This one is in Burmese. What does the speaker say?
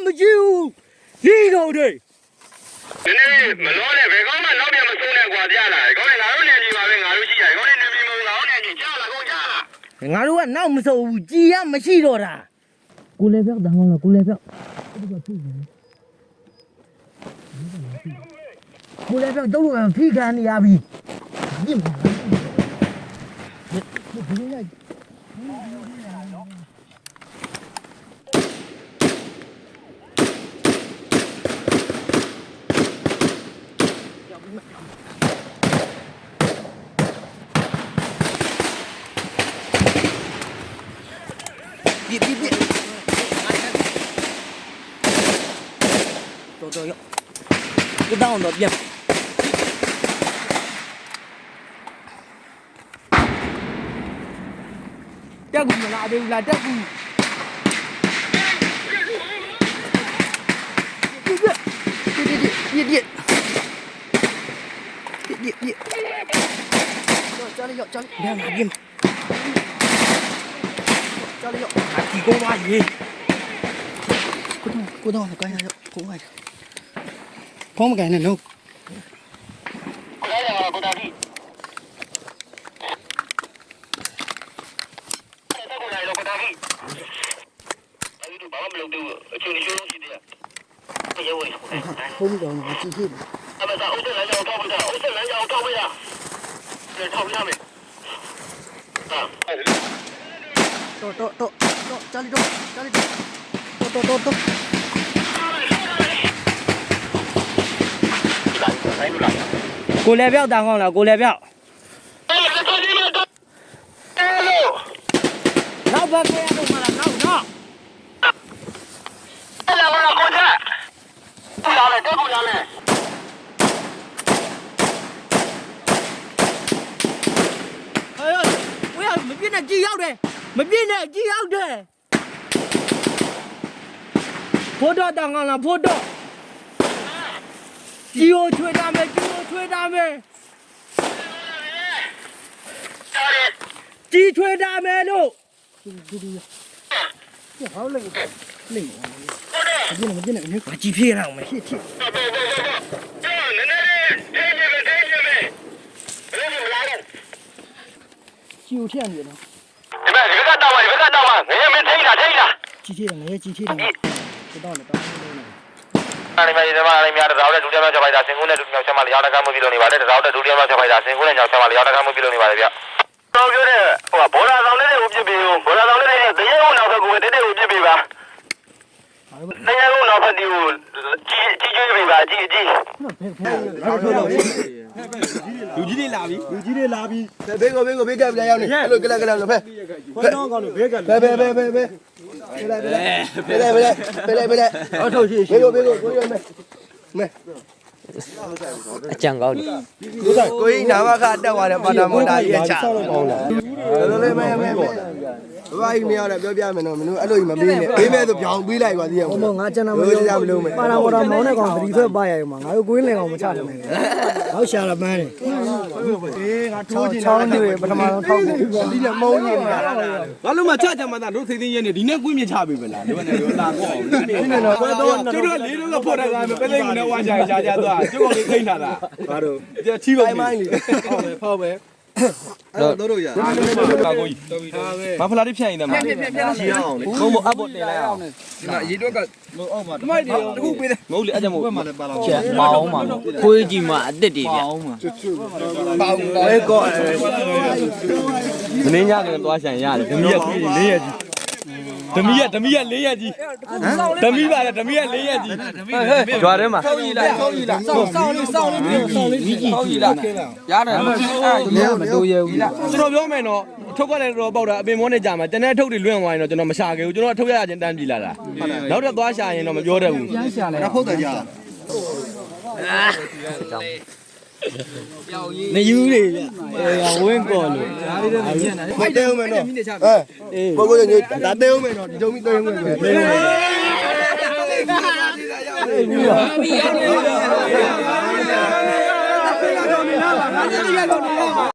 မကြည့်ဘူးဒီတော့တွေ နည်းနည်းမလို့နဲ့ဘယ်ကောင်းမှနောက်ပြန်မဆုံးနဲ့ကွာပြလာတယ်ကောင်းတယ်ငါတို့နေကြီးပါပဲငါတို့ရှိရတယ်ကောင်းတယ်နေပြီးမငါတို့နေကြီးကြားလာကုန်ကြားလာငါတို့ကနောက်မဆုံးဘူးကြည်ရမရှိတော့တာကိုလည်းပြောက်တောင်းလားကိုလည်းပြောက်ဒီကဖိကိုလည်းပြောက်တော့ဖိခံနေရပြီပြစ်မှာဒီလိုလိုက်ပြတော်ရောကိုတောင်းတော့ပြတက်ကူမလားအသေးဘူးလားတက်ကူပြကြားလိုက်ကြားလိုက်ဘယ်မှာပြင်းကြားလိုက်ဒီကောပါရေကိုတော့ကိုင်းရကိုဝိုင်းဖုံးမကန်နဲ့လို့ကိုလာရကိုတာဒီကိုလာရကိုတာဒီအဲ့ဒီဘာမှမလုပ်တော့အချင်းချင်းရှိတယ်ရေဝဲဖုံးကောင်ကကြည့်ဖြစ်အဲ့ဒါအုပ်ဆက်လမ်းကြောင်းထောက်ပေးတာအုပ်ဆက်လမ်းကြောင်းထောက်ပေးတာထောက်ရမယ်တော့ကြားလိုက်တော့ကိုလည်းပြောက်တောင်းကောင်းလားကိုလည်းပြောက်နောက်ဘက်ကိုရတော့မလားနောက်အဲ့လာလာကိုချက်ကိုလာလေတက်ကိုလာလေဟဲ့မပြင်းနဲ့ကြည်ရောက်တယ်ဖိုးတော့တောင်းကောင်းလားဖိုးတော့ကြီးကိုချွေတာမယ်ကြီးချွေတာမယ်လို့ဟောလိုက်လိမ့်မပြင်းနဲ့ငါကြည်ပြေးရအောင်မယ်ရှစ်နည်းနည်းထိနေမယ်ဘယ်လိုမလာတော့ကြီးကိုထည့်ရနေတော့ဒီကတော့ငရေမင်းထိတာကြီးထည့်တယ်ငရေကြီးထည့်တယ်တော့လည်းအဲ့ဒီမှာဒီမှာလည်းများတော့တဲ့ဒုတိယမြောက်ချက်ပိုက်တာစင်ကုန်းနဲ့ဒုတိယမြောက်ချက်မှာလျောက်တကမှုပြုလုပ်နေပါတယ်တရောတဲ့ဒုတိယမြောက်ချက်ပိုက်တာစင်ကုန်းနဲ့ညောက်ချက်မှာလျောက်တကမှုပြုလုပ်နေပါတယ်ဗျတော်ပြောတဲ့ဟိုဘောရာဆောင်လေးတွေကိုပြစ်ပြီးဘောရာဆောင်လေးတွေတရေကုန်နောက်ဘက်ကိုပဲတိတ်ကိုပြစ်ပြီးပါတရေကုန်နောက်ဘက်ဒီကိုကြီးပြီးပါကြီးလူကြီးတွေလာပြီဘေးကပ်ပြန်ရောက်နေအဲ့လိုကလပ်လို့ဖဲခွန်းတော့ကောင်းလို့ဘေးကဘဲအော်ထုတ်ရှိဘေးကိုရမယ်အကြံကောင်းတယ်ကိုကြီးနာမခတက်သွားတယ်ပါတာမော်တာကြီးချပေါင်းလာမဲဘာကြီးမရတော့ပြောပြမယ်နော်မင်းတို့အဲ့လိုကြီးမပေးနဲ့ပေးမဲ့ဆိုပြောင်းပေးလိုက်ပါသေးရဲ့ဟောငါကျန်တာမလို့ပါလာမော်တာမောင်းတဲ့ကောင်သတိဆွဲပါရရုံမှာငါတို့ကိုင်းလင်ကောင်မချနိုင်ဘူးဟောရှာလာပန်းတယ်ငါထိုးချင်ချောင်းတွေပထမဆုံးထောက်ဖို့ဒီလည်းမုန်းနေနေတာဘာလို့မှချကြမှာတို့သိသိရဲနေဒီနေ့ကွင်းမြချပြီမလားတို့နဲ့တို့လာကောဒီနေ့တော့ကျတို့လေးတို့ကဖော်တာကပဲလိမ့်မနဲ့ဝါချာချာသွားကျုပ်ကလေးခိနေတာဘာတို့ချီပါမိုင်းလေဖောက်ပဲတို့ရကာကိုကြီးဘာဖလာလေးဖြန့်ရင်တည်းမှာချီအောင်လေဘုံအပ်ဖို့တင်လိုက်အောင်ဒီမှာရေတွက်ကအောက်မှာဒီမိုက်တခုပေးတယ်မဟုတ်လေအဲ့ကြောင့်မို့ဘက်မှာလည်းပါလာချက်မအောင်ပါတော့ခွေးကြီးမှာအစ်စ်တွေဗျအောင်မှာပေါင်းဝဲကောမင်းညကတော့သွားဆိုင်ရတယ်ဓမီရကြီး4ရက်ကြီးဓမီရ4ရက်ကြီးဓမီပါလေဓမီရ4ရက်ကြီးကြွားထဲမှာစောင်းကြီးလားစောင်းလေးကြီးလားရတယ်မတိုးရဲဘူးကျွန်တော်ပြောမယ်နော်ထုတ်ကလည်းတော်ပေါက်တာအပင်မောနဲ့ကြာမှာတန်းထုတ်တွေလွင့်သွားရင်တော့ကျွန်တော်မရှာခဲ့ဘူးကျွန်တော်ထုတ်ရချင်းတန်းပြီလာတာနောက်တော့သွားရှာရင်တော့မပြောတတ်ဘူးပြန်ရှာလဲဖုတ်တယ်ကြာမယူလေဗျဝင်းကော်လို့မတဲဦးမယ်နော်ကိုကိုညဒါတဲဦးမယ်နော်ဒီတုံးပြီးတဲဦးမယ်တဲဦးမယ်